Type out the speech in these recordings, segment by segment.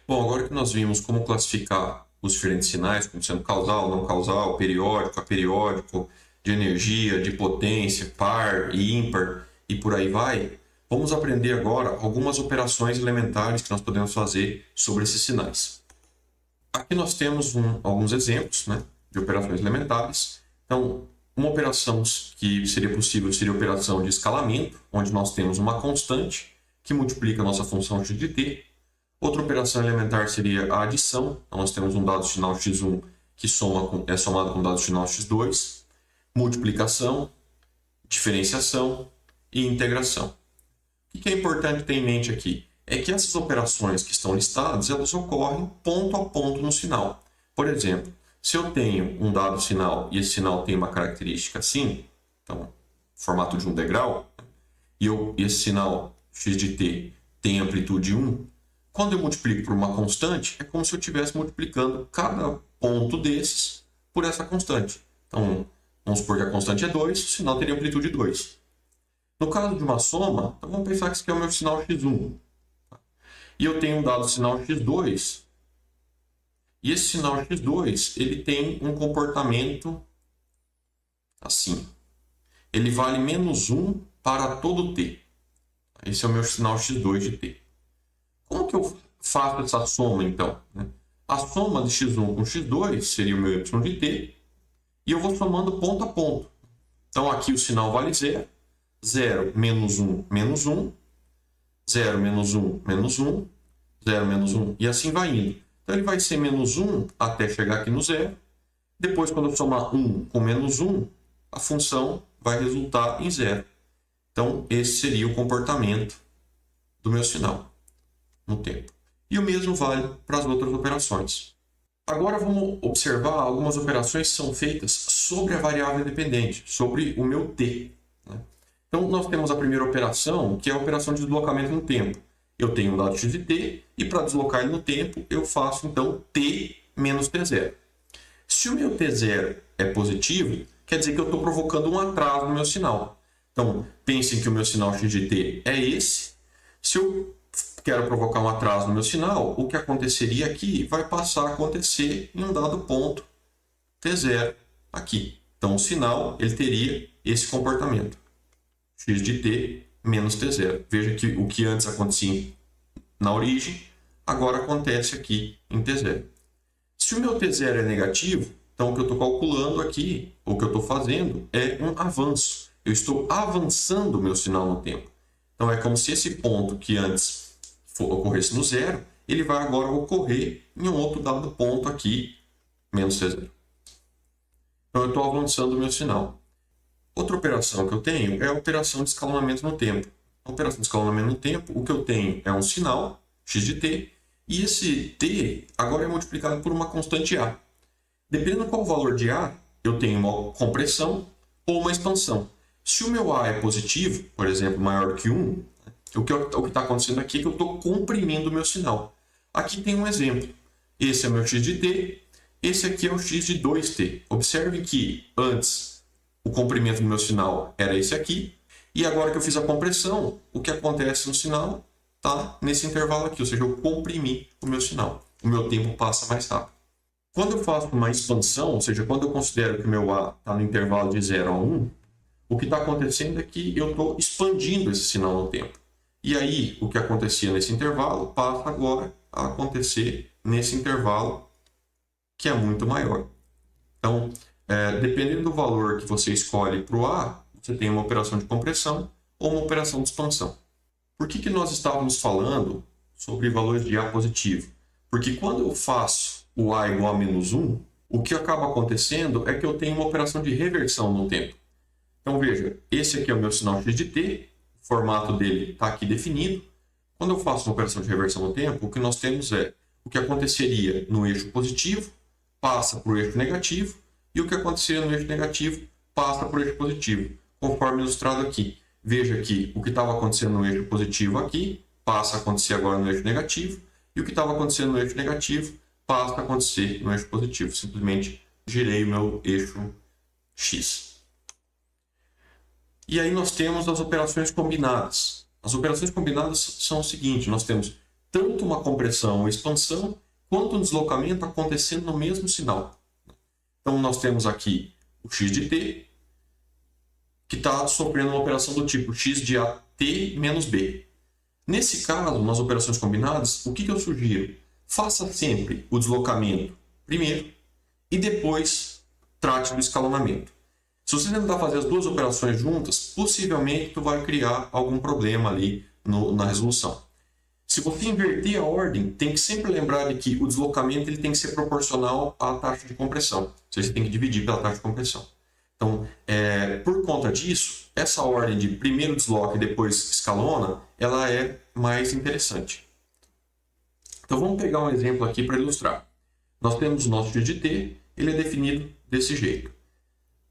Bom, agora que nós vimos como classificar os diferentes sinais, como sendo causal, não causal, periódico, aperiódico, de energia, de potência, par e ímpar e por aí vai, vamos aprender agora algumas operações elementares que nós podemos fazer sobre esses sinais. Aqui nós temos alguns exemplos, né, de operações elementares. Então, uma operação que seria possível seria a operação de escalamento, onde nós temos uma constante que multiplica a nossa função x de t. Outra operação elementar seria a adição. Então, nós temos um dado sinal x1 que é somado com um dado sinal x2. Multiplicação, diferenciação e integração. O que é importante ter em mente aqui? É que essas operações que estão listadas, elas ocorrem ponto a ponto no sinal. Por exemplo, se eu tenho um dado sinal e esse sinal tem uma característica assim, então, formato de um degrau, e esse sinal x de t tem amplitude 1, quando eu multiplico por uma constante, é como se eu estivesse multiplicando cada ponto desses por essa constante. Então, vamos supor que a constante é 2, o sinal teria amplitude 2. No caso de uma soma, então vamos pensar que esse aqui é o meu sinal x1. E eu tenho um dado sinal x2. E esse sinal x2 ele tem um comportamento assim. Ele vale menos 1 para todo t. Esse é o meu sinal x2 de t. Como que eu faço essa soma, então? A soma de x1 com x2 seria o meu y de t. E eu vou somando ponto a ponto. Então, aqui o sinal vale 0. 0 menos 1, menos 1. 0 menos 1, menos 1. 0 menos 1. E assim vai indo. Então, ele vai ser menos 1 até chegar aqui no 0. Depois, quando eu somar 1 com menos 1, a função vai resultar em 0. Então, esse seria o comportamento do meu sinal no tempo. E o mesmo vale para as outras operações. Agora vamos observar algumas operações que são feitas sobre a variável independente, sobre o meu t. Então, nós temos a primeira operação, que é a operação de deslocamento no tempo. Eu tenho um dado x de t, e para deslocar ele no tempo, eu faço, então, t menos t0. Se o meu t0 é positivo, quer dizer que eu estou provocando um atraso no meu sinal. Então, pensem que o meu sinal x de t é esse. Se eu quero provocar um atraso no meu sinal, o que aconteceria aqui vai passar a acontecer em um dado ponto t0 aqui. Então, o sinal ele teria esse comportamento. X de t menos t0. Veja que o que antes acontecia na origem, agora acontece aqui em t0. Se o meu t0 é negativo, então o que eu estou calculando aqui, o que eu estou fazendo, é um avanço. Eu estou avançando o meu sinal no tempo. Então, é como se esse ponto que antes ocorresse no 0, ele vai agora ocorrer em um outro dado ponto aqui, menos t0. Então, eu estou avançando o meu sinal. Outra operação que eu tenho é a operação de escalonamento no tempo. A operação de escalonamento no tempo, o que eu tenho é um sinal, x de t, e esse t agora é multiplicado por uma constante a. Dependendo qual o valor de a, eu tenho uma compressão ou uma expansão. Se o meu a é positivo, por exemplo, maior que 1, o que está acontecendo aqui é que eu estou comprimindo o meu sinal. Aqui tem um exemplo. Esse é meu x de t, esse aqui é o x de 2t. Observe que antes o comprimento do meu sinal era esse aqui, e agora que eu fiz a compressão, o que acontece no sinal está nesse intervalo aqui, ou seja, eu comprimi o meu sinal. O meu tempo passa mais rápido. Quando eu faço uma expansão, ou seja, quando eu considero que o meu A está no intervalo de 0 a 1, o que está acontecendo é que eu estou expandindo esse sinal no tempo. E aí, o que acontecia nesse intervalo passa agora a acontecer nesse intervalo que é muito maior. Então, dependendo do valor que você escolhe para o A, você tem uma operação de compressão ou uma operação de expansão. Por que nós estávamos falando sobre valores de A positivo? Porque quando eu faço o A igual a menos 1, o que acaba acontecendo é que eu tenho uma operação de reversão no tempo. Então veja, esse aqui é o meu sinal x de t, o formato dele está aqui definido. Quando eu faço uma operação de reversão no tempo, o que nós temos é o que aconteceria no eixo positivo passa para o eixo negativo, e o que aconteceria no eixo negativo passa para o eixo positivo, conforme ilustrado aqui. Veja que o que estava acontecendo no eixo positivo aqui passa a acontecer agora no eixo negativo, e o que estava acontecendo no eixo negativo passa a acontecer no eixo positivo. Simplesmente girei o meu eixo x. E aí nós temos as operações combinadas. As operações combinadas são o seguinte: nós temos tanto uma compressão ou expansão, quanto um deslocamento acontecendo no mesmo sinal. Então, nós temos aqui o x de t, que está sofrendo uma operação do tipo x de at menos b. Nesse caso, nas operações combinadas, o que eu sugiro? Faça sempre o deslocamento primeiro e depois trate do escalonamento. Se você tentar fazer as duas operações juntas, possivelmente tu vai criar algum problema ali na resolução. Se você inverter a ordem, tem que sempre lembrar de que o deslocamento ele tem que ser proporcional à taxa de compressão. Você tem que dividir pela taxa de compressão. Então, por conta disso, essa ordem de primeiro desloca e depois escalona, ela é mais interessante. Então, vamos pegar um exemplo aqui para ilustrar. Nós temos o nosso x de t, ele é definido desse jeito.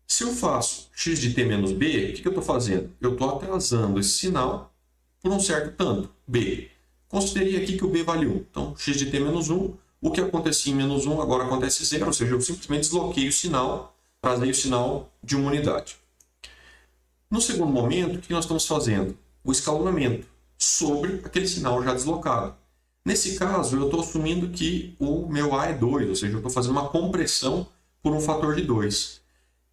Se eu faço x de t menos b, o que eu estou fazendo? Eu estou atrasando esse sinal por um certo tanto, b. Considerei aqui que o b vale 1. Então, x de t menos 1, o que acontecia em menos 1 agora acontece 0, ou seja, eu simplesmente desloquei o sinal, trazei o sinal de uma unidade. No segundo momento, o que nós estamos fazendo? O escalonamento sobre aquele sinal já deslocado. Nesse caso, eu estou assumindo que o meu A é 2, ou seja, eu estou fazendo uma compressão por um fator de 2.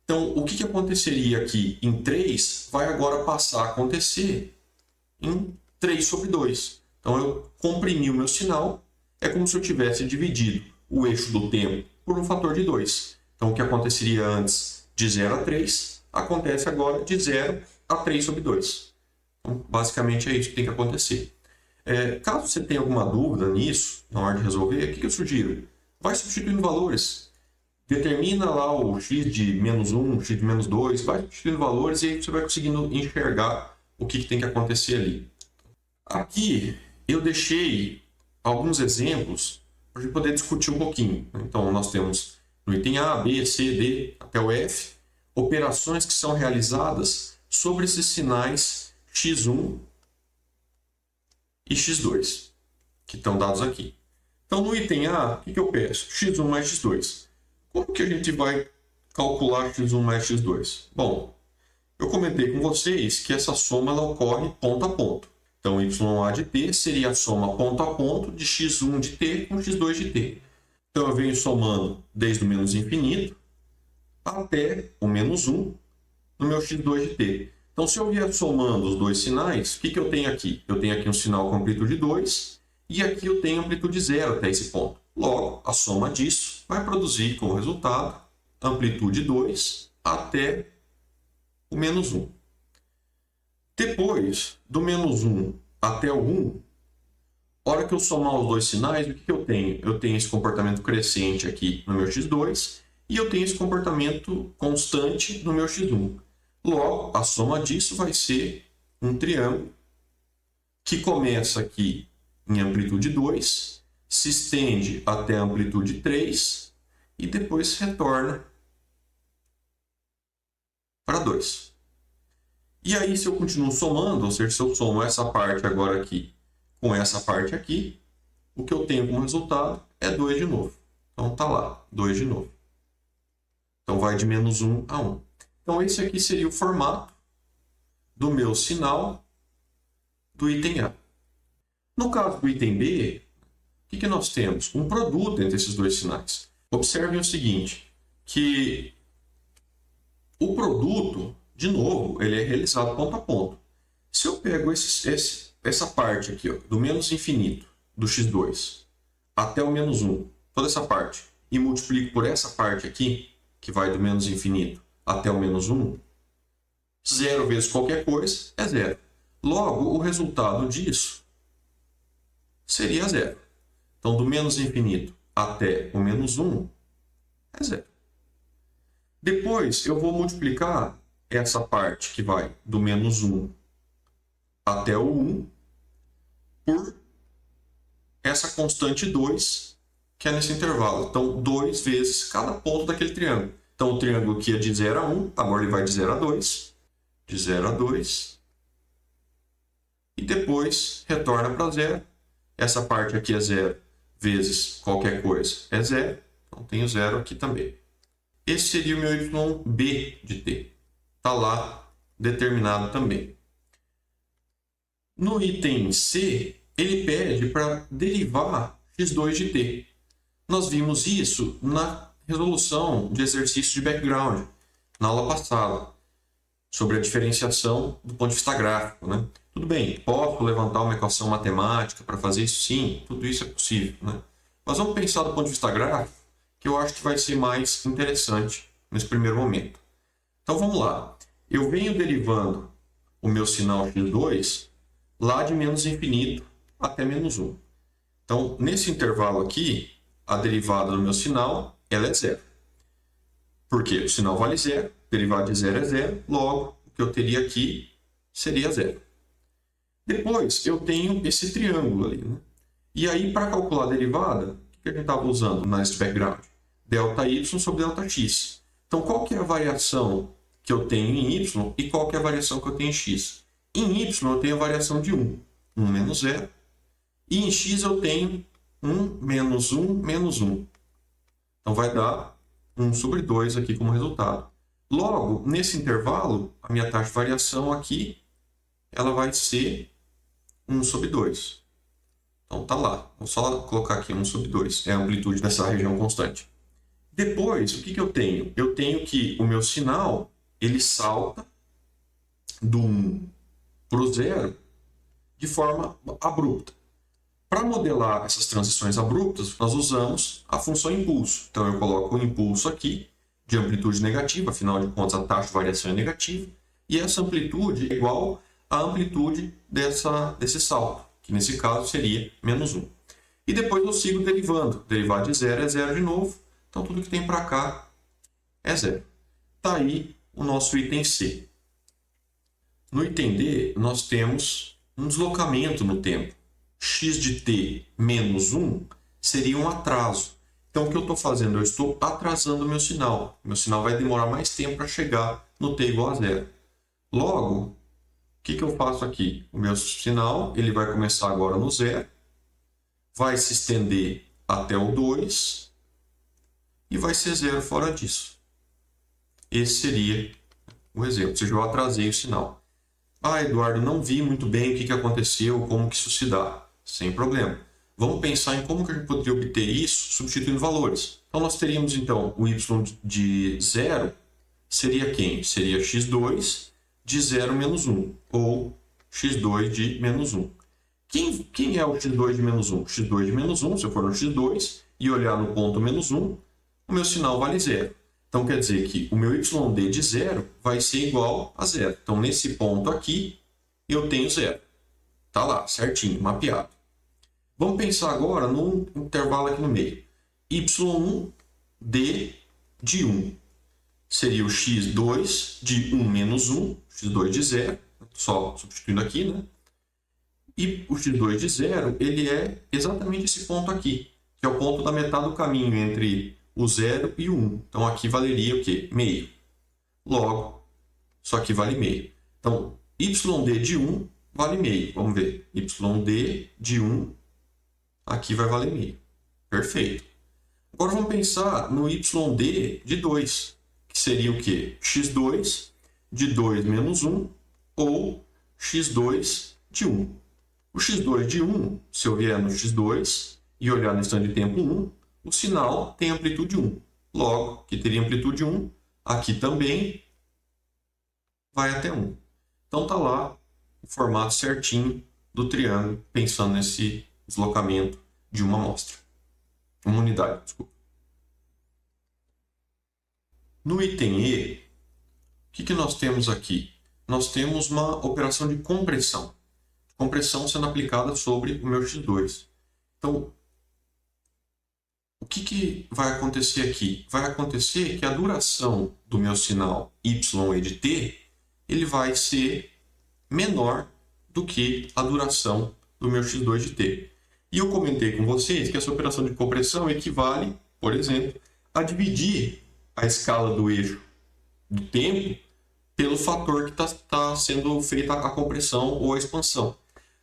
Então, o que aconteceria aqui em 3 vai agora passar a acontecer em 3 sobre 2. Então, eu comprimi o meu sinal, é como se eu tivesse dividido o eixo do tempo por um fator de 2. Então, o que aconteceria antes de 0 a 3, acontece agora de 0 a 3 sobre 2. Então, basicamente é isso que tem que acontecer. Caso você tenha alguma dúvida nisso, na hora de resolver, o que eu sugiro? Vai substituindo valores. Determina lá o x de menos 1, x de menos 2, vai substituindo valores e aí você vai conseguindo enxergar o que tem que acontecer ali. Aqui eu deixei alguns exemplos para a gente poder discutir um pouquinho. Então, nós temos no item A, B, C, D, até o F, operações que são realizadas sobre esses sinais x1 e x2, que estão dados aqui. Então, no item A, o que eu peço? x1 mais x2. Como que a gente vai calcular x1 mais x2? Bom, eu comentei com vocês que essa soma ela ocorre ponto a ponto. Então, YA de t seria a soma ponto a ponto de x1 de t com x2 de t. Então, eu venho somando desde o menos infinito até o menos 1 no meu x2 de t. Então, se eu vier somando os dois sinais, o que eu tenho aqui? Eu tenho aqui um sinal com amplitude 2 e aqui eu tenho amplitude 0 até esse ponto. Logo, a soma disso vai produzir como resultado amplitude 2 até o menos 1. Depois, do menos 1 até o 1, a hora que eu somar os dois sinais, o que eu tenho? Eu tenho esse comportamento crescente aqui no meu x2 e eu tenho esse comportamento constante no meu x1. Logo, a soma disso vai ser um triângulo que começa aqui em amplitude 2, se estende até a amplitude 3 e depois retorna para 2. E aí, se eu continuo somando, ou seja, se eu somo essa parte agora aqui com essa parte aqui, o que eu tenho como resultado é 2 de novo. Então, está lá, 2 de novo. Então, vai de menos 1 a 1. Então, esse aqui seria o formato do meu sinal do item A. No caso do item B, o que nós temos? Um produto entre esses dois sinais. Observem o seguinte, que o produto, de novo, ele é realizado ponto a ponto. Se eu pego essa parte aqui, ó, do menos infinito, do x2, até o menos 1, toda essa parte, e multiplico por essa parte aqui, que vai do menos infinito até o menos 1, 0 vezes qualquer coisa é 0. Logo, o resultado disso seria 0. Então, do menos infinito até o menos 1 é 0. Depois, eu vou multiplicar essa parte que vai do menos 1 até o 1 por essa constante 2, que é nesse intervalo. Então, 2 vezes cada ponto daquele triângulo. Então, o triângulo aqui é de 0 a 1, agora ele vai de 0 a 2, de 0 a 2, e depois retorna para 0. Essa parte aqui é 0 vezes qualquer coisa é 0, então tenho 0 aqui também. Esse seria o meu YB de t. Está lá determinado também. No item C, ele pede para derivar x2 de t. Nós vimos isso na resolução de exercício de background, na aula passada, sobre a diferenciação do ponto de vista gráfico, né? Tudo bem, posso levantar uma equação matemática para fazer isso? Sim, tudo isso é possível, né? Mas vamos pensar do ponto de vista gráfico, que eu acho que vai ser mais interessante nesse primeiro momento. Então vamos lá. Eu venho derivando o meu sinal x2 lá de menos infinito até menos 1. Então, nesse intervalo aqui, a derivada do meu sinal ela é zero. Por quê? O sinal vale zero, derivada de zero é zero, logo o que eu teria aqui seria zero. Depois eu tenho esse triângulo ali, né? E aí, para calcular a derivada, o que a gente estava usando nesse background? Delta y sobre delta x. Então, qual que é a variação que eu tenho em y e qual que é a variação que eu tenho em x? Em y eu tenho a variação de 1, 1 menos 0. E em x eu tenho 1 menos 1 menos 1. Então, vai dar 1 sobre 2 aqui como resultado. Logo, nesse intervalo, a minha taxa de variação aqui ela vai ser 1 sobre 2. Então, tá lá. Vou só colocar aqui 1 sobre 2. É a amplitude dessa região constante. Depois, o que eu tenho? Eu tenho que o meu sinal ele salta do 1 para o 0 de forma abrupta. Para modelar essas transições abruptas, nós usamos a função impulso. Então, eu coloco o impulso aqui de amplitude negativa, afinal de contas, a taxa de variação é negativa, e essa amplitude é igual à amplitude desse salto, que nesse caso seria menos 1. E depois eu sigo derivando. Derivar de zero é zero de novo, então tudo que tem para cá é zero. Está aí o nosso item C. No item D, nós temos um deslocamento no tempo. X de t menos 1 seria um atraso. Então, o que eu estou fazendo? Eu estou atrasando o meu sinal. Meu sinal vai demorar mais tempo para chegar no t igual a zero. Logo, o que eu faço aqui? O meu sinal ele vai começar agora no zero, vai se estender até o 2 e vai ser zero fora disso. Esse seria o exemplo, ou seja, eu atrasei o sinal. Ah, Eduardo, não vi muito bem o que aconteceu, como que isso se dá. Sem problema. Vamos pensar em como que a gente poderia obter isso substituindo valores. Então, nós teríamos, então, o y de 0 seria quem? Seria x2 de 0 menos 1, ou x2 de menos 1. Quem é o x2 de menos 1? x2 de menos 1, se eu for no x2 e olhar no ponto menos 1, o meu sinal vale zero. Então, quer dizer que o meu yd de 0 vai ser igual a zero. Então, nesse ponto aqui, eu tenho zero. Está lá, certinho, mapeado. Vamos pensar agora num intervalo aqui no meio. y1 d de 1 seria o x2 de 1 menos 1, x2 de 0, só substituindo aqui, né? E o x2 de 0, ele é exatamente esse ponto aqui, que é o ponto da metade do caminho entre o 0 e o 1. Então, aqui valeria o quê? Meio. Logo, só que vale meio. Então, yd de 1 vale meio. Vamos ver. yd de 1, aqui vai valer meio. Perfeito. Agora, vamos pensar no yd de 2, que seria o quê? x2 de 2 menos 1, ou x2 de 1. O x2 de 1, se eu vier no x2 e olhar no instante de tempo 1, o sinal tem amplitude 1. Logo, que teria amplitude 1, aqui também vai até 1. Então, está lá o formato certinho do triângulo, pensando nesse deslocamento de uma amostra. Uma unidade, desculpa. No item E, o que nós temos aqui? Nós temos uma operação de compressão. Compressão sendo aplicada sobre o meu x2. Então, o que vai acontecer aqui? Vai acontecer que a duração do meu sinal y e de t ele vai ser menor do que a duração do meu x2 de t. E eu comentei com vocês que essa operação de compressão equivale, por exemplo, a dividir a escala do eixo do tempo pelo fator que está sendo feita a compressão ou a expansão.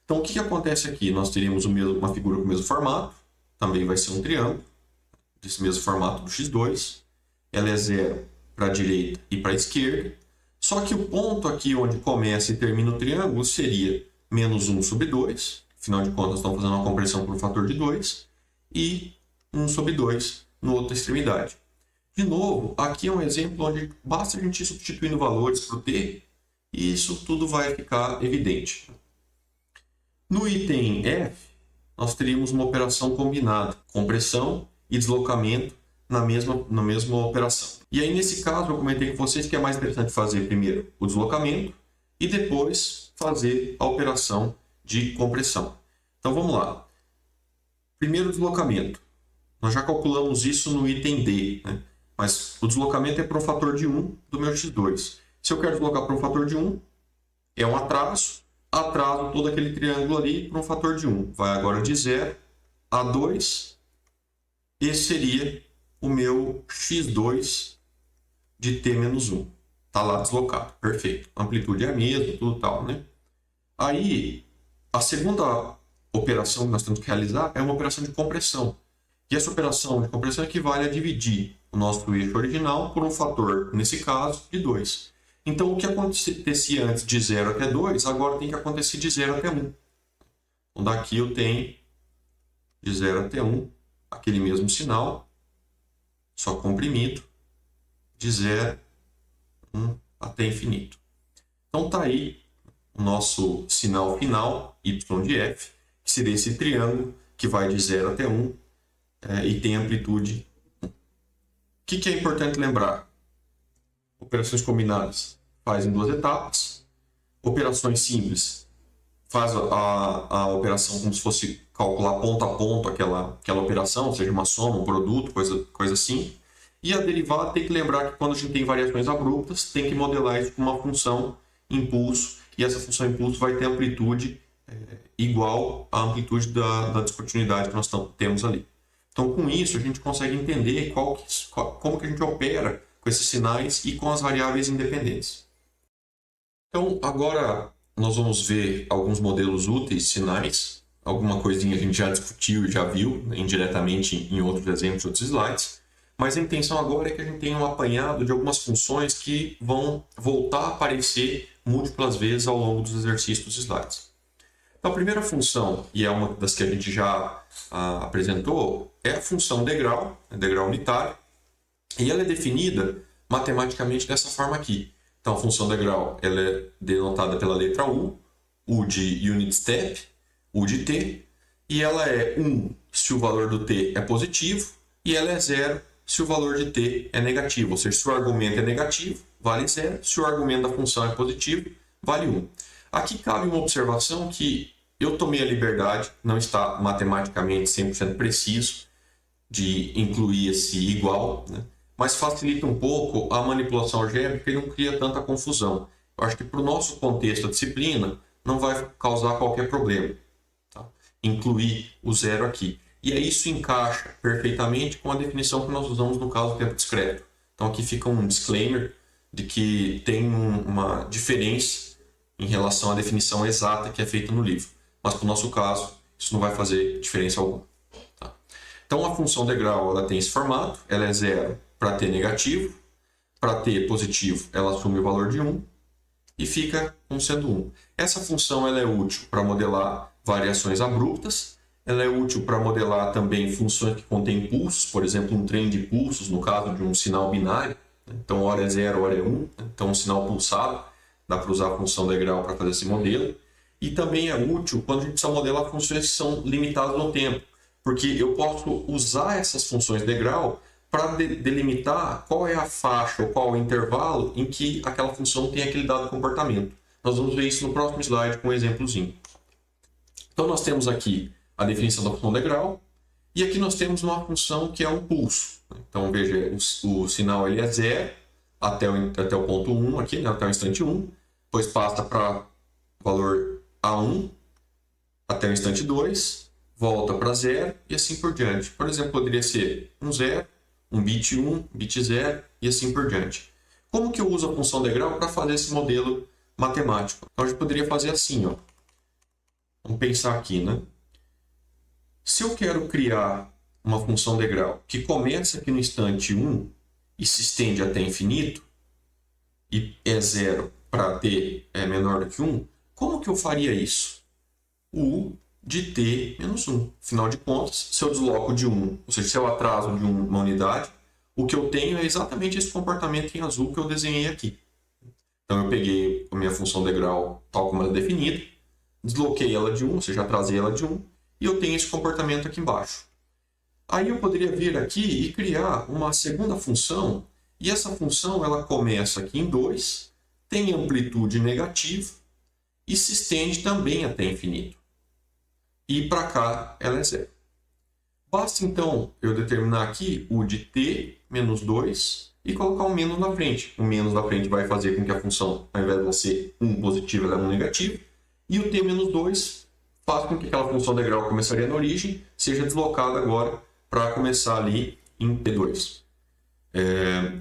Então, o que acontece aqui? Nós teríamos uma figura com o mesmo formato, também vai ser um triângulo, desse mesmo formato do x2. Ela é zero para a direita e para a esquerda. Só que o ponto aqui onde começa e termina o triângulo seria menos 1 sobre 2. afinal de contas estão fazendo uma compressão por um fator de 2, e 1 sobre 2 na outra extremidade. De novo, aqui é um exemplo onde basta a gente ir substituindo valores para o t, e isso tudo vai ficar evidente. No item F, nós teríamos uma operação combinada, compressão e deslocamento na mesma operação. E aí, nesse caso, eu comentei com vocês que é mais interessante fazer primeiro o deslocamento e depois fazer a operação de compressão. Então, vamos lá. Primeiro, deslocamento. Nós já calculamos isso no item D, né? Mas o deslocamento é para um fator de 1 do meu x2. Se eu quero deslocar para um fator de 1, é um atraso todo aquele triângulo ali para um fator de 1. Vai agora de 0 a 2. Esse seria o meu x2 de t menos 1. Está lá deslocado. Perfeito. A amplitude é a mesma, tudo tal, né? Aí, a segunda operação que nós temos que realizar é uma operação de compressão. E essa operação de compressão equivale a dividir o nosso eixo original por um fator, nesse caso, de 2. Então, o que acontecia antes de 0 até 2, agora tem que acontecer de 0 até 1. Então, daqui eu tenho de 0 até 1, aquele mesmo sinal, só comprimido, de 0, 1 até infinito. Então, está aí o nosso sinal final, y de f, que seria esse triângulo que vai de 0 até 1 e tem amplitude 1. O que é importante lembrar? Operações combinadas faz em 2 etapas. Operações simples faz a operação como se fosse calcular ponto a ponto aquela operação, ou seja, uma soma, um produto, coisa assim. E a derivada tem que lembrar que quando a gente tem variações abruptas, tem que modelar isso com uma função impulso, e essa função impulso vai ter amplitude igual à amplitude da descontinuidade que nós temos ali. Então, com isso, a gente consegue entender como que a gente opera com esses sinais e com as variáveis independentes. Então, agora nós vamos ver alguns modelos úteis de sinais. Alguma coisinha a gente já discutiu e já viu, né, indiretamente em outros exemplos, outros slides. Mas a intenção agora é que a gente tenha um apanhado de algumas funções que vão voltar a aparecer múltiplas vezes ao longo dos exercícios dos slides. Então, a primeira função, e é uma das que a gente já apresentou, é a função degrau unitário, e ela é definida matematicamente dessa forma aqui. Então, a função degrau ela é denotada pela letra U de unit step, U de t, e ela é 1 se o valor do t é positivo, e ela é 0 se o valor de t é negativo. Ou seja, se o argumento é negativo, vale 0, se o argumento da função é positivo, vale 1. Aqui cabe uma observação que eu tomei a liberdade, não está matematicamente 100% preciso, de incluir esse igual, né? Mas facilita um pouco a manipulação algébrica e não cria tanta confusão. Eu acho que para o nosso contexto da disciplina não vai causar qualquer problema, tá? Incluir o 0 aqui. E aí isso encaixa perfeitamente com a definição que nós usamos no caso do tempo discreto. Então aqui fica um disclaimer de que tem uma diferença em relação à definição exata que é feita no livro. Mas para o nosso caso, isso não vai fazer diferença alguma. Tá? Então a função degrau ela tem esse formato, ela é 0 para t negativo, para t positivo ela assume o valor de 1 e fica sendo 1. Essa função ela é útil para modelar variações abruptas, ela é útil para modelar também funções que contêm pulsos, por exemplo, um trem de pulsos, no caso de um sinal binário. Então, hora é 0, hora é 1. Então, um sinal pulsado, dá para usar a função degrau para fazer esse modelo. E também é útil quando a gente precisa modelar funções que são limitadas no tempo, porque eu posso usar essas funções degrau para delimitar qual é a faixa ou qual é o intervalo em que aquela função tem aquele dado comportamento. Nós vamos ver isso no próximo slide com um exemplozinho. Então, nós temos aqui a definição da função degrau, e aqui nós temos uma função que é um pulso. Então, veja, o sinal ele é 0 até o ponto 1 aqui, né, até o instante 1, depois passa para o valor A1 até o instante 2, volta para 0 e assim por diante. Por exemplo, poderia ser um 0, um bit 1, bit 0 e assim por diante. Como que eu uso a função degrau para fazer esse modelo matemático? Então, a gente poderia fazer assim, ó. Vamos pensar aqui, né? Se eu quero criar uma função degrau que começa aqui no instante 1 e se estende até infinito, e é 0 para t é menor do que 1, como que eu faria isso? O U de t menos 1. Afinal de contas, se eu desloco de 1, ou seja, se eu atraso de uma unidade, o que eu tenho é exatamente esse comportamento em azul que eu desenhei aqui. Então, eu peguei a minha função degrau tal como ela é definida, desloquei ela de 1, ou seja, atrasei ela de 1, e eu tenho esse comportamento aqui embaixo. Aí eu poderia vir aqui e criar uma segunda função, e essa função ela começa aqui em 2, tem amplitude negativa e se estende também até infinito. E para cá ela é zero. Basta então eu determinar aqui o de t menos 2 e colocar um menos na frente. O menos na frente vai fazer com que a função, ao invés de ser 1 positivo, ela é 1 negativo. E o t menos 2 faz com que aquela função degrau que começaria na origem seja deslocada agora para começar ali em t2.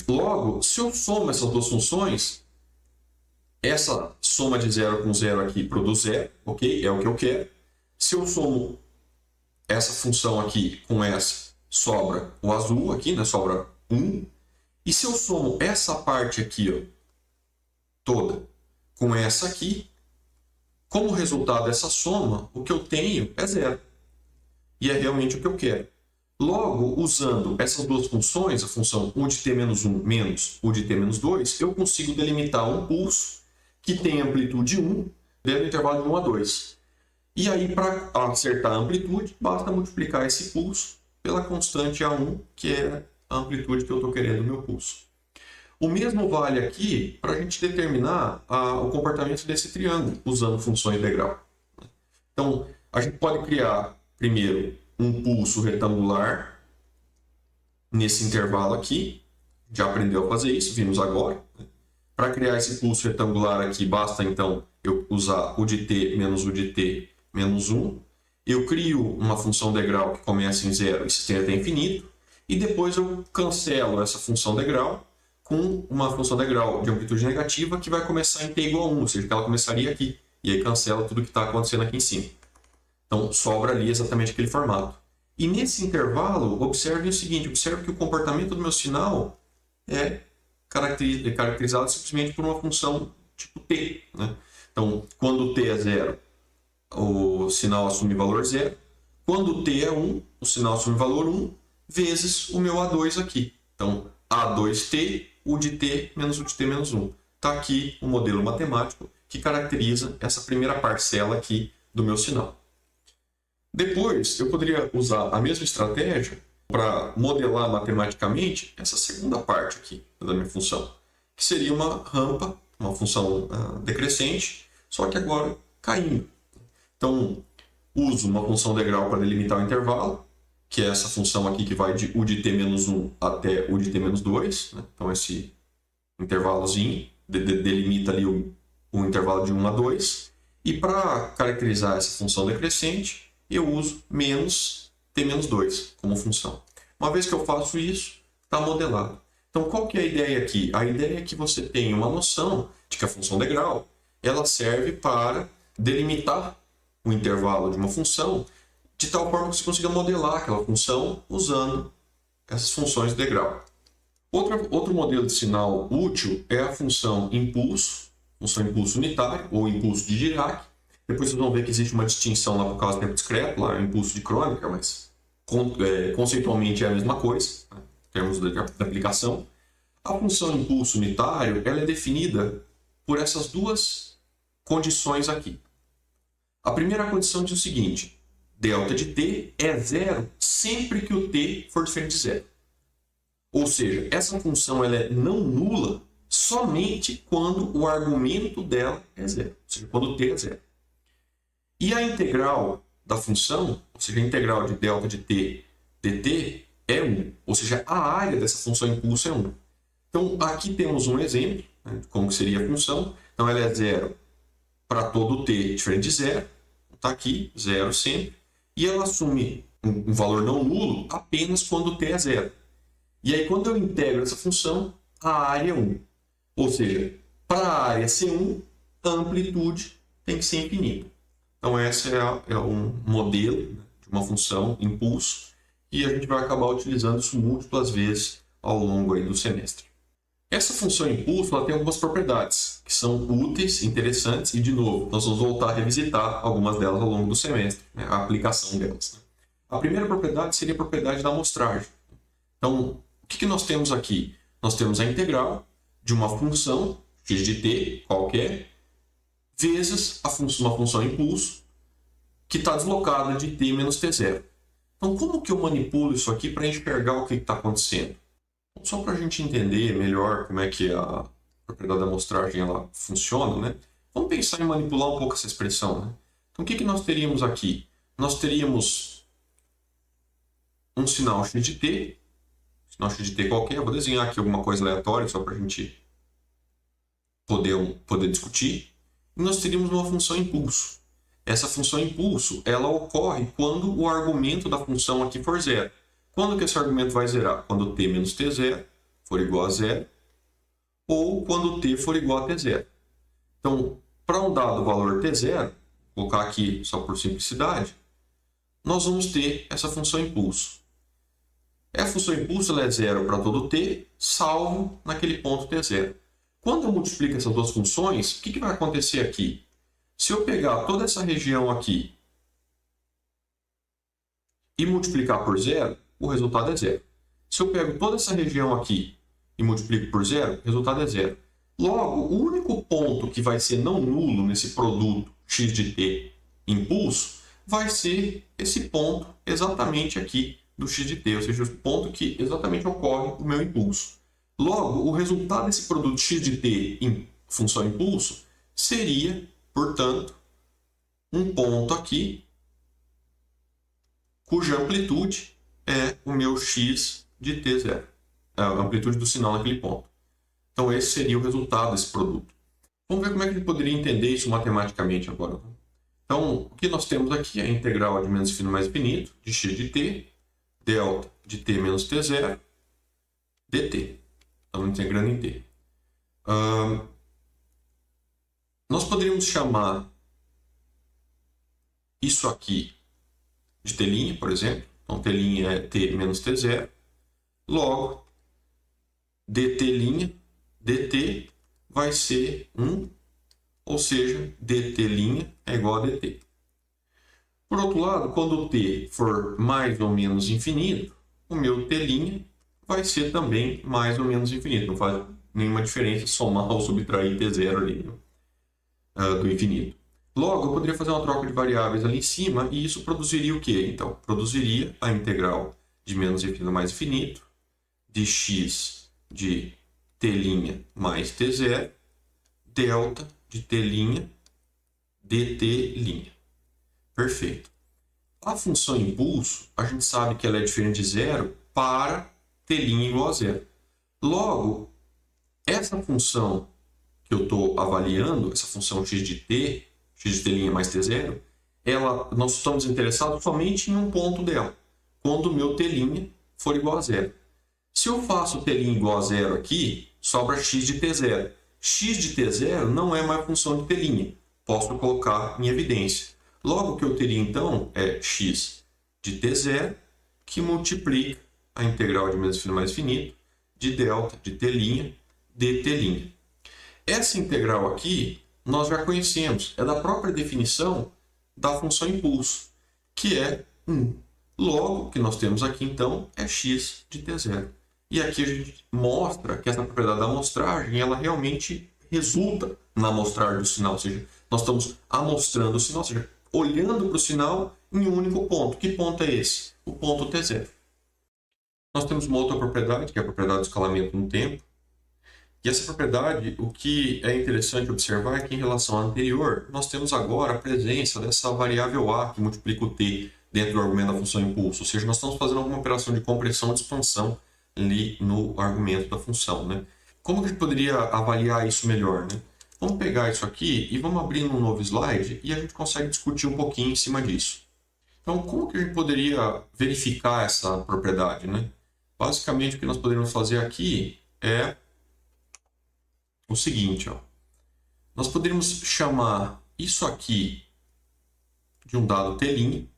Logo, se eu somo essas duas funções, essa soma de 0 com 0 aqui produz 0, ok? É o que eu quero. Se eu somo essa função aqui com essa, sobra o azul aqui, né? Sobra 1. E se eu somo essa parte aqui, ó, toda, com essa aqui, como resultado dessa soma, o que eu tenho é 0. E é realmente o que eu quero. Logo, usando essas duas funções, a função u de t menos 1 menos u de t menos 2, eu consigo delimitar um pulso que tem amplitude 1 dentro do intervalo de 1 a 2. E aí, para acertar a amplitude, basta multiplicar esse pulso pela constante A1, que é a amplitude que eu estou querendo no meu pulso. O mesmo vale aqui para a gente determinar o comportamento desse triângulo, usando funções integral. Então, a gente pode criar, primeiro, um pulso retangular nesse intervalo aqui. Já aprendeu a fazer isso, vimos agora. Para criar esse pulso retangular aqui, basta então eu usar u de t menos u de t menos 1. Eu crio uma função degrau que começa em 0 e se estende até infinito. E depois eu cancelo essa função degrau com uma função degrau de amplitude negativa que vai começar em t igual a 1, ou seja, que ela começaria aqui. E aí cancela tudo que está acontecendo aqui em cima. Então, sobra ali exatamente aquele formato. E nesse intervalo, observe o seguinte, observe que o comportamento do meu sinal é caracterizado simplesmente por uma função tipo t, né? Então, quando t é 0, o sinal assume valor 0. Quando t é 1, o sinal assume valor 1, vezes o meu A2 aqui. Então, A2t, u de t menos u de t menos 1. Está aqui o modelo matemático que caracteriza essa primeira parcela aqui do meu sinal. Depois, eu poderia usar a mesma estratégia para modelar matematicamente essa segunda parte aqui da minha função, que seria uma rampa, uma função decrescente, só que agora caindo. Então, uso uma função degrau para delimitar o intervalo, que é essa função aqui que vai de u de t menos 1 até u de t menos 2. Né? Então, esse intervalozinho delimita ali o intervalo de 1 a 2. E para caracterizar essa função decrescente, eu uso menos t menos 2 como função. Uma vez que eu faço isso, está modelado. Então, qual que é a ideia aqui? A ideia é que você tenha uma noção de que a função degrau ela serve para delimitar o intervalo de uma função de tal forma que você consiga modelar aquela função usando essas funções de degrau. Outro modelo de sinal útil é a função impulso unitário ou impulso de Dirac. Depois vocês vão ver que existe uma distinção lá por causa do tempo discreto, lá é o impulso de Kronecker, mas conceitualmente é a mesma coisa, né, em termos de aplicação. A função impulso unitário ela é definida por essas duas condições aqui. A primeira condição diz o seguinte: delta de t é zero sempre que o t for diferente de zero. Ou seja, essa função ela é não nula somente quando o argumento dela é zero, ou seja, quando o t é zero. E a integral da função, ou seja, a integral de delta de t dt é 1, ou seja, a área dessa função impulso é 1. Então, aqui temos um exemplo, né, de como seria a função. Então, ela é zero para todo t diferente de zero. Está aqui, zero sempre. E ela assume um valor não nulo apenas quando t é zero. E aí, quando eu integro essa função, a área é 1. Ou seja, para a área ser 1, a amplitude tem que ser infinita. Então, esse é um modelo, né, de uma função impulso, e a gente vai acabar utilizando isso múltiplas vezes ao longo aí do semestre. Essa função impulso ela tem algumas propriedades que são úteis, interessantes e, de novo, nós vamos voltar a revisitar algumas delas ao longo do semestre, né? A aplicação delas. Né? A primeira propriedade seria a propriedade da amostragem. Então, o que nós temos aqui? Nós temos a integral de uma função, x de t, qualquer, vezes uma função impulso, que está deslocada de t menos t0. Então, como que eu manipulo isso aqui para enxergar o que está acontecendo? Então, só para a gente entender melhor como é que a propriedade da amostragem ela funciona, né? Vamos pensar em manipular um pouco essa expressão. Né? Então, o que nós teríamos aqui? Nós teríamos um sinal x de t, sinal x de t qualquer. Eu vou desenhar aqui alguma coisa aleatória só para a gente poder discutir. E nós teríamos uma função impulso. Essa função impulso ela ocorre quando o argumento da função aqui for zero. Quando que esse argumento vai zerar? Quando t menos t0 for igual a zero, ou quando t for igual a t0. Então, para um dado valor t0, vou colocar aqui só por simplicidade, nós vamos ter essa função impulso. A função impulso ela é zero para todo t, salvo naquele ponto t0. Quando eu multiplico essas duas funções, o que vai acontecer aqui? Se eu pegar toda essa região aqui e multiplicar por zero, o resultado é zero. Se eu pego toda essa região aqui e multiplico por zero, o resultado é zero. Logo, o único ponto que vai ser não nulo nesse produto x de t impulso vai ser esse ponto exatamente aqui do x de t, ou seja, o ponto que exatamente ocorre o meu impulso. Logo, o resultado desse produto x de t em função impulso seria, portanto, um ponto aqui cuja amplitude é o meu x de t0, a amplitude do sinal naquele ponto. Então, esse seria o resultado desse produto. Vamos ver como é que a gente poderia entender isso matematicamente agora. Então, o que nós temos aqui é a integral de menos infinito mais infinito de x de t, delta de t menos t0, dt. Estamos integrando em t. Nós poderíamos chamar isso aqui de t', por exemplo. Então, t' é t menos t0. Logo, dt' vai ser 1, ou seja, dt' é igual a dt. Por outro lado, quando o t for mais ou menos infinito, o meu t' vai ser também mais ou menos infinito. Não faz nenhuma diferença somar ou subtrair t0 ali do infinito. Logo, eu poderia fazer uma troca de variáveis ali em cima e isso produziria o quê? Então, produziria a integral de menos infinito mais infinito de x de t' mais t0, delta de t' dt'. Perfeito. A função impulso, a gente sabe que ela é diferente de zero para t' igual a zero. Logo, essa função que eu estou avaliando, essa função x de t' mais t0, nós estamos interessados somente em um ponto dela, quando o meu t' for igual a zero. Se eu faço t' igual a zero aqui, sobra x de t0. X de t0 não é mais função de t', posso colocar em evidência. Logo, o que eu teria então é x de t0, que multiplica a integral de menos infinito mais infinito de delta de t' dt'. Essa integral aqui nós já conhecemos, é da própria definição da função impulso, que é 1. Logo, o que nós temos aqui então é x de t0. E aqui a gente mostra que essa propriedade da amostragem ela realmente resulta na amostragem do sinal, ou seja, nós estamos amostrando o sinal, ou seja, olhando para o sinal em um único ponto. Que ponto é esse? O ponto t0. Nós temos uma outra propriedade, que é a propriedade do escalamento no tempo. E essa propriedade, o que é interessante observar é que em relação à anterior, nós temos agora a presença dessa variável a que multiplica o t dentro do argumento da função impulso. Ou seja, nós estamos fazendo alguma operação de compressão ou de expansão ali no argumento da função. Né? Como que a gente poderia avaliar isso melhor? Né? Vamos pegar isso aqui e vamos abrir um novo slide e a gente consegue discutir um pouquinho em cima disso. Então, como que a gente poderia verificar essa propriedade? Né? Basicamente, o que nós poderíamos fazer aqui é o seguinte, ó. Nós poderíamos chamar isso aqui de um dado t'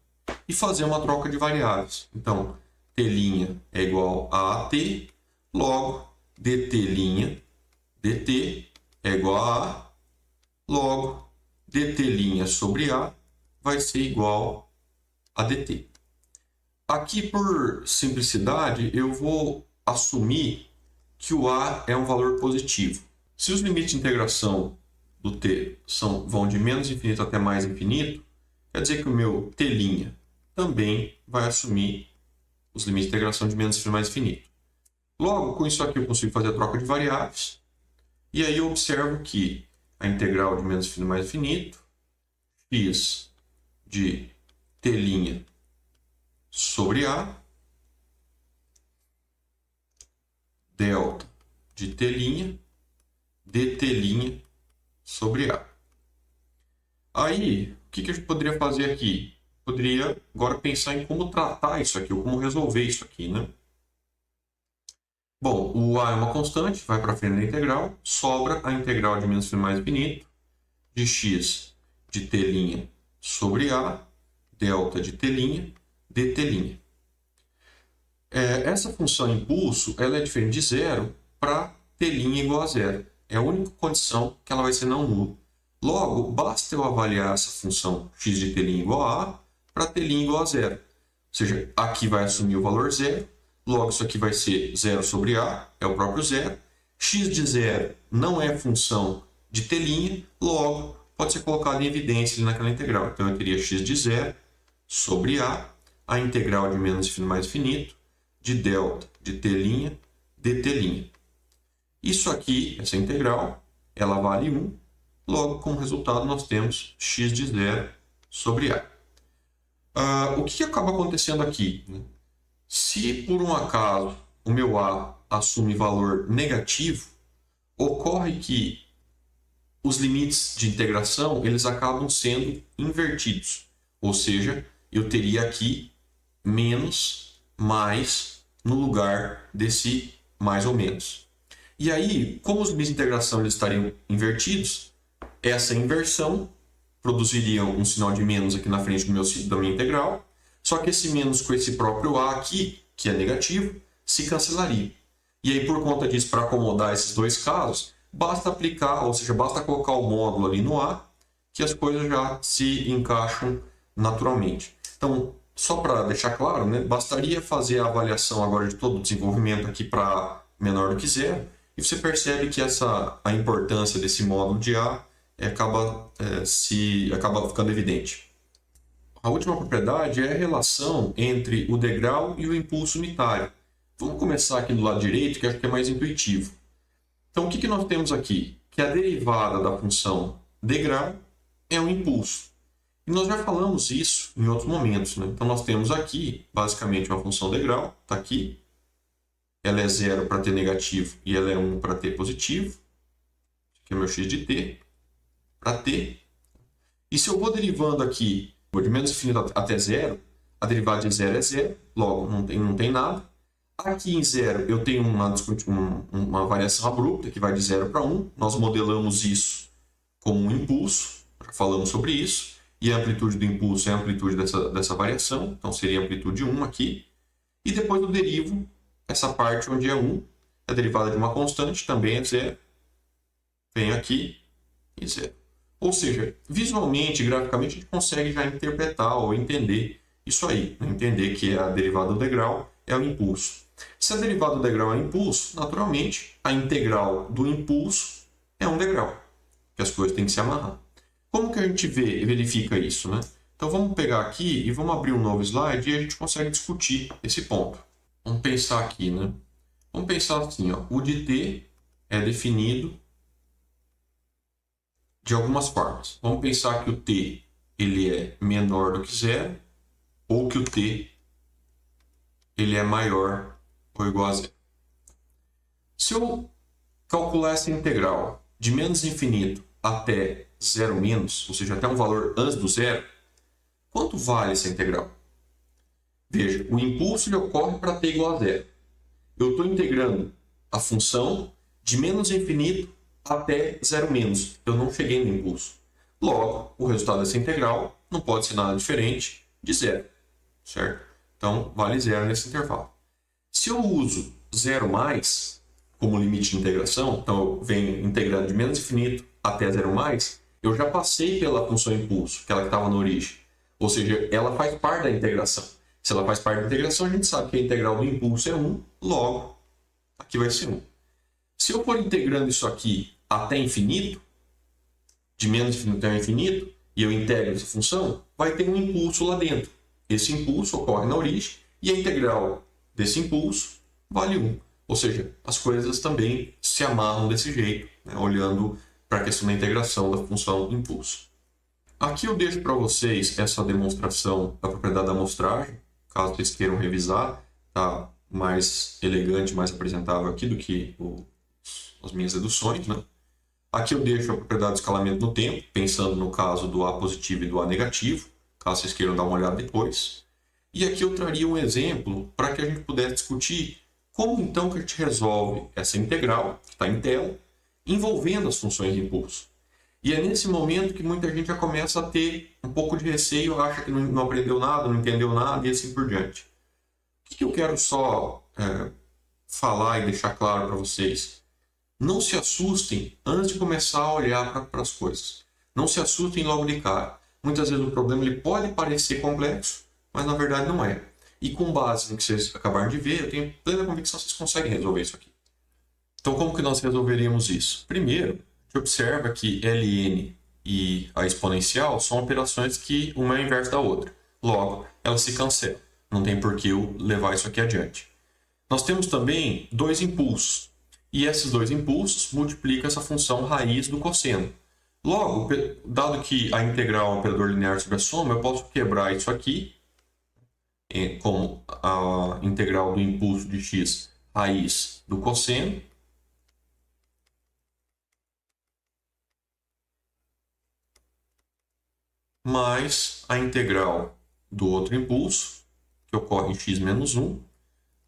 e fazer uma troca de variáveis. Então, t' é igual a at, logo dt', dt é igual a A, logo, dt' sobre A vai ser igual a dt. Aqui, por simplicidade, eu vou assumir que o A é um valor positivo. Se os limites de integração do t vão de menos infinito até mais infinito, quer dizer que o meu t' também vai assumir os limites de integração de menos infinito a mais infinito. Logo, com isso aqui eu consigo fazer a troca de variáveis, e aí eu observo que a integral de menos infinito a mais infinito, x de t' sobre A, delta de t', dt' sobre A. Aí, o que a gente poderia fazer aqui? Poderia agora pensar em como tratar isso aqui, ou como resolver isso aqui, né? Bom, o A é uma constante, vai para frente da integral, sobra a integral de menos infinito mais infinito, de x de t' sobre A, delta de t', dt'. Essa função impulso ela é diferente de zero para t' igual a zero. É a única condição que ela vai ser não nula. Logo, basta eu avaliar essa função x de t' igual a A para t' igual a zero. Ou seja, aqui vai assumir o valor zero. Logo, isso aqui vai ser zero sobre A, é o próprio zero. X de zero não é função de t', logo, pode ser colocado em evidência ali naquela integral. Então, eu teria x de zero sobre a integral de menos infinito mais infinito, de delta de t', dt'. Isso aqui, essa integral, ela vale 1. Logo, como resultado, nós temos x de zero sobre A. O que acaba acontecendo aqui? Se, por um acaso, o meu A assume valor negativo, ocorre que os limites de integração eles acabam sendo invertidos. Ou seja, eu teria aqui menos mais no lugar desse mais ou menos. E aí, como os limites de integração eles estariam invertidos, essa inversão produziria um sinal de menos aqui na frente da minha integral, só que esse menos com esse próprio A aqui, que é negativo, se cancelaria. E aí, por conta disso, para acomodar esses dois casos, basta aplicar, ou seja, basta colocar o módulo ali no A, que as coisas já se encaixam naturalmente. Então, só para deixar claro, né, bastaria fazer a avaliação agora de todo o desenvolvimento aqui para menor do que zero, e você percebe que a importância desse módulo de A acaba ficando evidente. A última propriedade é a relação entre o degrau e o impulso unitário. Vamos começar aqui do lado direito, que acho que é mais intuitivo. Então, o que nós temos aqui? Que a derivada da função degrau é um impulso. E nós já falamos isso em outros momentos, né? Então, nós temos aqui, basicamente, uma função degrau, está aqui. Ela é 0 para t negativo e ela é 1 para t positivo. Aqui é o meu x de t para t. E se eu vou derivando aqui de menos infinito até zero, a derivada de zero é zero, logo não tem nada. Aqui em zero eu tenho uma variação abrupta que vai de 0 para 1. Nós modelamos isso como um impulso, já falamos sobre isso. E a amplitude do impulso é a amplitude dessa variação, então seria a amplitude 1 aqui. E depois eu derivo essa parte onde é 1, a derivada de uma constante também é zero. Vem aqui e zero. Ou seja, visualmente, graficamente, a gente consegue já interpretar ou entender isso aí. Entender que a derivada do degrau é o impulso. Se a derivada do degrau é um impulso, naturalmente, a integral do impulso é um degrau, que as coisas têm que se amarrar. Como que a gente verifica isso, né? Então vamos pegar aqui e vamos abrir um novo slide e a gente consegue discutir esse ponto. Vamos pensar aqui, né? Vamos pensar assim, ó, o de t é definido de algumas formas. Vamos pensar que o t ele é menor do que zero ou que o t ele é maior ou igual a zero. Se eu calcular essa integral de menos infinito até zero menos, ou seja, até um valor antes do zero, quanto vale essa integral? Veja, o impulso ele ocorre para t igual a zero. Eu estou integrando a função de menos infinito até zero menos. Eu não cheguei no impulso. Logo, o resultado dessa integral não pode ser nada diferente de zero, certo? Então, vale zero nesse intervalo. Se eu uso zero mais, como limite de integração, então eu venho integrando de menos infinito até zero mais, eu já passei pela função impulso, que ela estava na origem. Ou seja, ela faz parte da integração. Se ela faz parte da integração, a gente sabe que a integral do impulso é 1, logo, aqui vai ser 1. Se eu for integrando isso aqui até infinito, de menos infinito até infinito, e eu integro essa função, vai ter um impulso lá dentro. Esse impulso ocorre na origem, e a integral desse impulso vale 1. Ou seja, as coisas também se amarram desse jeito, né, olhando para a questão da integração da função impulso. Aqui eu deixo para vocês essa demonstração da propriedade da amostragem, caso vocês queiram revisar, tá mais elegante, mais apresentável aqui do que as minhas deduções, né? Aqui eu deixo a propriedade do escalamento no tempo, pensando no caso do A positivo e do A negativo, caso vocês queiram dar uma olhada depois. E aqui eu traria um exemplo para que a gente pudesse discutir como então que a gente resolve essa integral, que está em tela, envolvendo as funções de impulso. E é nesse momento que muita gente já começa a ter um pouco de receio, acha que não aprendeu nada, não entendeu nada e assim por diante. O que eu quero só falar e deixar claro para vocês? Não se assustem antes de começar a olhar para as coisas. Não se assustem logo de cara. Muitas vezes o problema ele pode parecer complexo, mas na verdade não é. E com base no que vocês acabaram de ver, eu tenho plena convicção que vocês conseguem resolver isso aqui. Então, como que nós resolveríamos isso? Primeiro, a gente observa que ln e a exponencial são operações que uma é inversa da outra. Logo, elas se cancelam. Não tem por que eu levar isso aqui adiante. Nós temos também dois impulsos. E esses dois impulsos multiplicam essa função raiz do cosseno. Logo, dado que a integral é um operador linear sobre a soma, eu posso quebrar isso aqui como a integral do impulso de x raiz do cosseno. Mais a integral do outro impulso, que ocorre em x menos 1,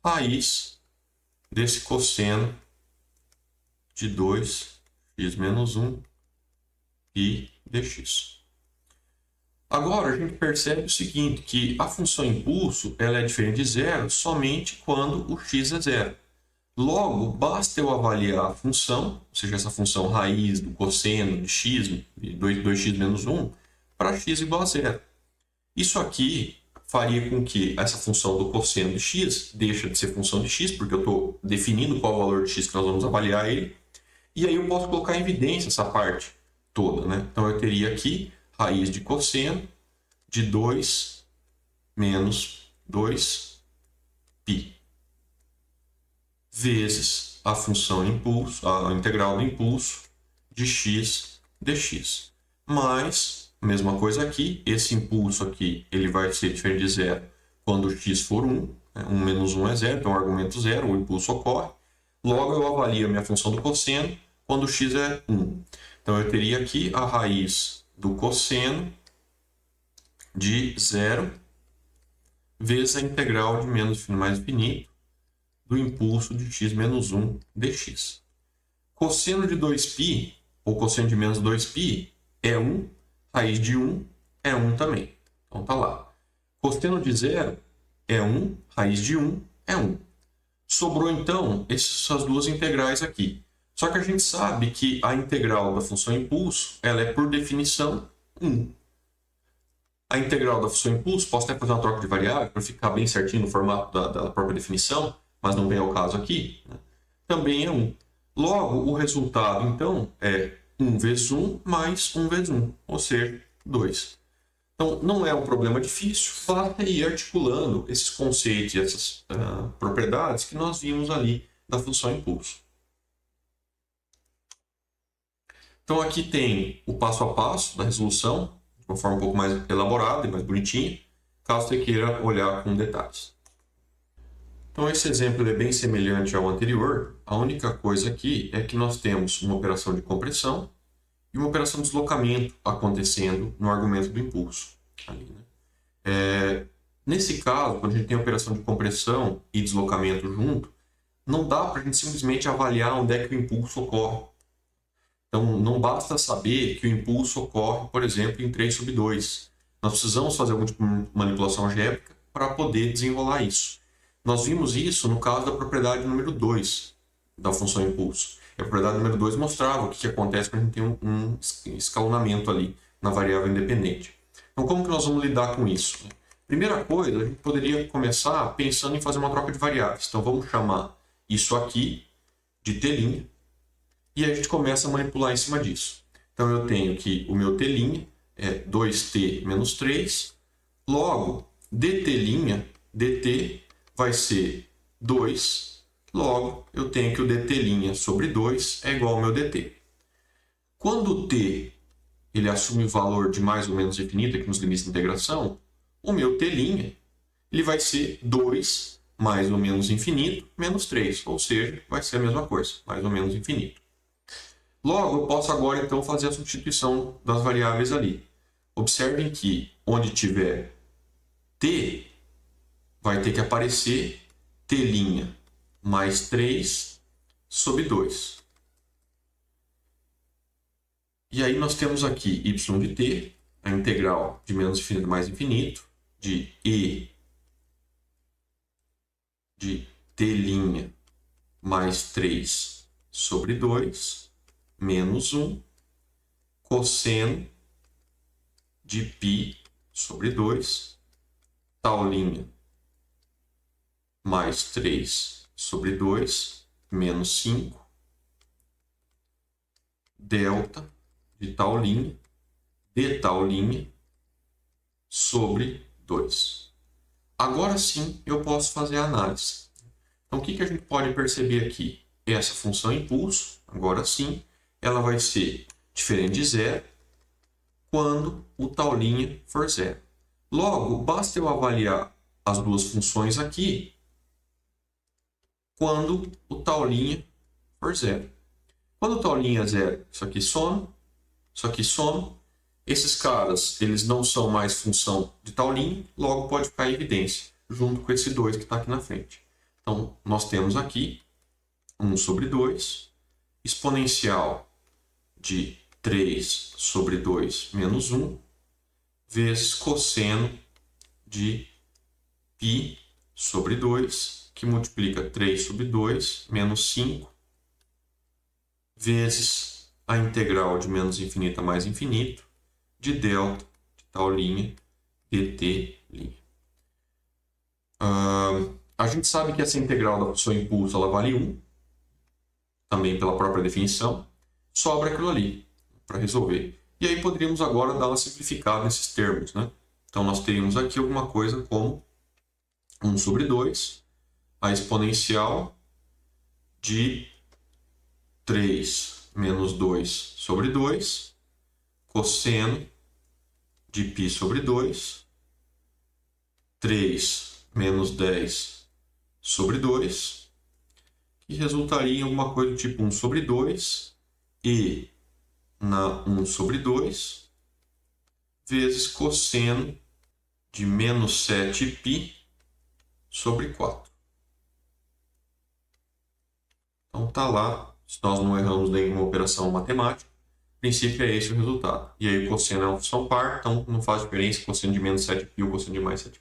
raiz desse cosseno de 2x menos 1 e dx. Agora a gente percebe o seguinte, que a função impulso ela é diferente de zero somente quando o x é zero. Logo, basta eu avaliar a função, ou seja, essa função raiz do cosseno de x, de 2x menos 1, para x igual a zero. Isso aqui faria com que essa função do cosseno de x deixe de ser função de x, porque eu estou definindo qual é o valor de x que nós vamos avaliar ele, e aí eu posso colocar em evidência essa parte toda, né? Então eu teria aqui raiz de cosseno de 2 menos 2π vezes a função impulso, a integral do impulso de x dx. Mais, mesma coisa aqui, esse impulso aqui ele vai ser diferente de zero quando x for 1. 1 menos 1 é zero, então argumento zero, o impulso ocorre. Logo eu avalio a minha função do cosseno quando x é 1. Então eu teria aqui a raiz do cosseno de zero vezes a integral de menos infinito mais infinito do impulso de x menos 1 dx. Cosseno de 2π, ou cosseno de menos 2π, é 1, raiz de 1 é 1 também. Então tá lá. Cosseno de zero é 1, raiz de 1 é 1. Sobrou então essas duas integrais aqui. Só que a gente sabe que a integral da função impulso ela é, por definição, 1. A integral da função impulso, posso até fazer uma troca de variável para ficar bem certinho no formato da própria definição, mas não vem ao caso aqui, né? Também é 1. Logo, o resultado, então, é 1 vezes 1 mais 1 vezes 1, ou seja, 2. Então, não é um problema difícil, basta ir articulando esses conceitos e essas propriedades que nós vimos ali da função impulso. Então, aqui tem o passo a passo da resolução, de uma forma um pouco mais elaborada e mais bonitinha, caso você queira olhar com detalhes. Então, esse exemplo é bem semelhante ao anterior. A única coisa aqui é que nós temos uma operação de compressão e uma operação de deslocamento acontecendo no argumento do impulso. Ali, né? Nesse caso, quando a gente tem operação de compressão e deslocamento junto, não dá para a gente simplesmente avaliar onde é que o impulso ocorre. Então, não basta saber que o impulso ocorre, por exemplo, em 3/2. Nós precisamos fazer alguma tipo de manipulação algébrica para poder desenrolar isso. Nós vimos isso no caso da propriedade número 2. da função impulso. E a propriedade número 2 mostrava o que acontece quando a gente tem um escalonamento ali na variável independente. Então, como que nós vamos lidar com isso? Primeira coisa, a gente poderia começar pensando em fazer uma troca de variáveis. Então, vamos chamar isso aqui de t', e aí a gente começa a manipular em cima disso. Então, eu tenho que o meu t' é 2t menos 3, logo, dt vai ser 2, logo, eu tenho que o dt' sobre 2 é igual ao meu dt. Quando o t ele assume o valor de mais ou menos infinito aqui nos limites de integração, o meu t' ele vai ser 2 mais ou menos infinito menos 3, ou seja, vai ser a mesma coisa, mais ou menos infinito. Logo, eu posso agora então fazer a substituição das variáveis ali. Observem que onde tiver t, vai ter que aparecer t' mais 3 sobre 2. E aí nós temos aqui y de t, a integral de menos infinito mais infinito, de e de t' mais 3 sobre 2, menos 1, cosseno de π sobre 2, τ' mais 3 sobre 2, menos 5, delta de τ' dτ' sobre 2. Agora sim eu posso fazer a análise. Então o que a gente pode perceber aqui? Essa função impulso, agora sim, ela vai ser diferente de zero quando o τ' for zero. Logo, basta eu avaliar as duas funções aqui quando o τ' for zero. Quando o τ' é zero, isso aqui some. Esses caras, eles não são mais função de τ', logo pode ficar em evidência, junto com esse 2 que está aqui na frente. Então, nós temos aqui 1 sobre 2, exponencial de 3 sobre 2 menos 1, vezes cosseno de π sobre 2, que multiplica 3 sobre 2 menos 5, vezes a integral de menos infinito a mais infinito, de delta de τ' dt'. A gente sabe que essa integral da função impulso ela vale 1, também pela própria definição. Sobra aquilo ali para resolver. E aí poderíamos agora dar uma simplificada nesses termos, né? Então nós teríamos aqui alguma coisa como 1 sobre 2, a exponencial de 3 menos 2 sobre 2, cosseno de π sobre 2, 3 menos 10 sobre 2, que resultaria em alguma coisa do tipo 1 sobre 2, e na 1 sobre 2, vezes cosseno de menos 7π sobre 4. Então está lá, se nós não erramos nenhuma operação matemática, o princípio é esse o resultado. E aí o cosseno é uma função par, então não faz diferença o cosseno de menos 7π ou cosseno de mais 7π.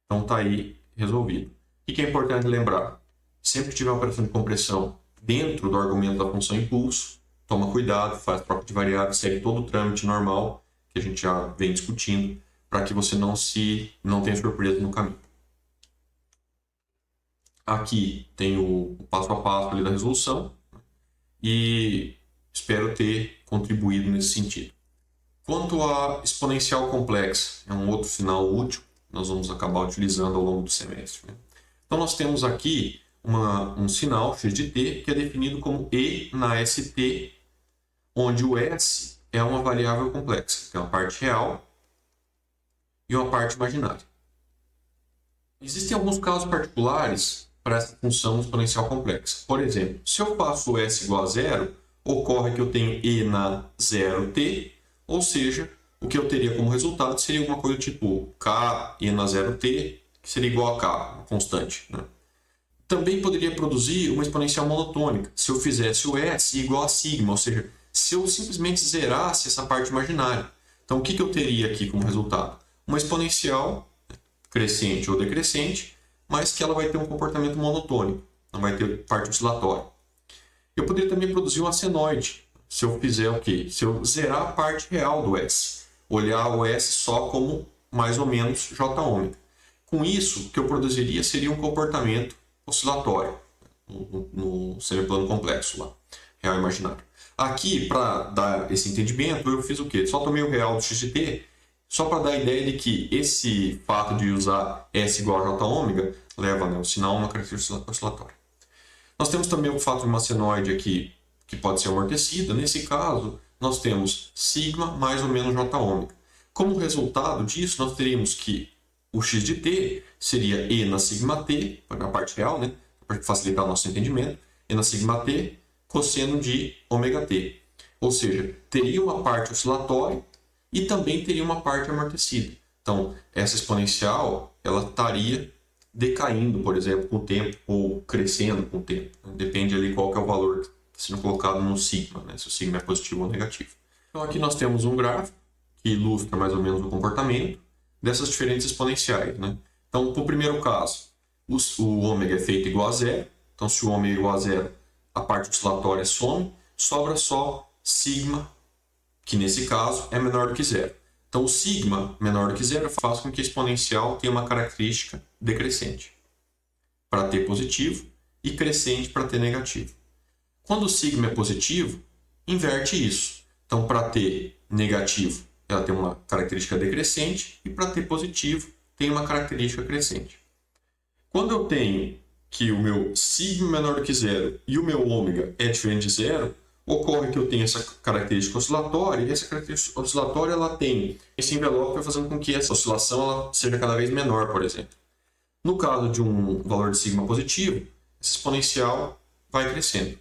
Então está aí resolvido. O que é importante lembrar? Sempre que tiver uma operação de compressão dentro do argumento da função impulso, toma cuidado, faz troca de variáveis, segue todo o trâmite normal que a gente já vem discutindo, para que você não tenha surpresa no caminho. Aqui tem o passo a passo ali da resolução e espero ter contribuído nesse sentido. Quanto à exponencial complexa, é um outro sinal útil, nós vamos acabar utilizando ao longo do semestre, né? Então nós temos aqui um sinal x de t que é definido como e na st, onde o s é uma variável complexa, que é uma parte real e uma parte imaginária. Existem alguns casos particulares para essa função exponencial complexa. Por exemplo, se eu faço s igual a zero, ocorre que eu tenho e na 0t, ou seja, o que eu teria como resultado seria alguma coisa tipo k e na 0t, que seria igual a k, uma constante, né? Também poderia produzir uma exponencial monotônica, se eu fizesse o s igual a sigma, ou seja, se eu simplesmente zerasse essa parte imaginária. Então, o que eu teria aqui como resultado? Uma exponencial crescente ou decrescente, mas que ela vai ter um comportamento monotônico. não vai ter parte oscilatória. Eu poderia também produzir uma senoide, se eu fizer o quê? Se eu zerar a parte real do S, olhar o S só como mais ou menos J ômega. Com isso, o que eu produziria seria um comportamento oscilatório no semiplano complexo lá, real imaginário. Aqui, para dar esse entendimento, eu fiz o quê? Só tomei o real do x de t, só para dar a ideia de que esse fato de usar S igual a J ômega leva, né, o sinal a uma característica oscilatória. Nós temos também o fato de uma senoide aqui, que pode ser amortecida. Nesse caso, nós temos sigma mais ou menos J ômega. Como resultado disso, nós teríamos que o x de t seria E na sigma t, na parte real, né? Para facilitar o nosso entendimento, E na sigma t, cosseno de ômega t. Ou seja, teria uma parte oscilatória e também teria uma parte amortecida. Então, essa exponencial ela estaria decaindo, por exemplo, com o tempo, ou crescendo com o tempo. Depende ali qual que é o valor que está sendo colocado no sigma, né? Se o sigma é positivo ou negativo. Então, aqui nós temos um gráfico que ilustra mais ou menos o comportamento dessas diferentes exponenciais, né? Então, para o primeiro caso, o ômega é feito igual a zero. Então, se o ômega é igual a zero, a parte oscilatória some, sobra só sigma, que nesse caso é menor do que zero. Então, o sigma menor do que zero faz com que a exponencial tenha uma característica decrescente para t positivo e crescente para t negativo. Quando o sigma é positivo, inverte isso. Então, para t negativo, ela tem uma característica decrescente e para t positivo tem uma característica crescente. Quando eu tenho que o meu sigma menor do que zero e o meu ômega é diferente de zero, ocorre que eu tenho essa característica oscilatória, e essa característica oscilatória ela tem esse envelope fazendo com que essa oscilação ela seja cada vez menor, por exemplo. No caso de um valor de sigma positivo, essa exponencial vai crescendo.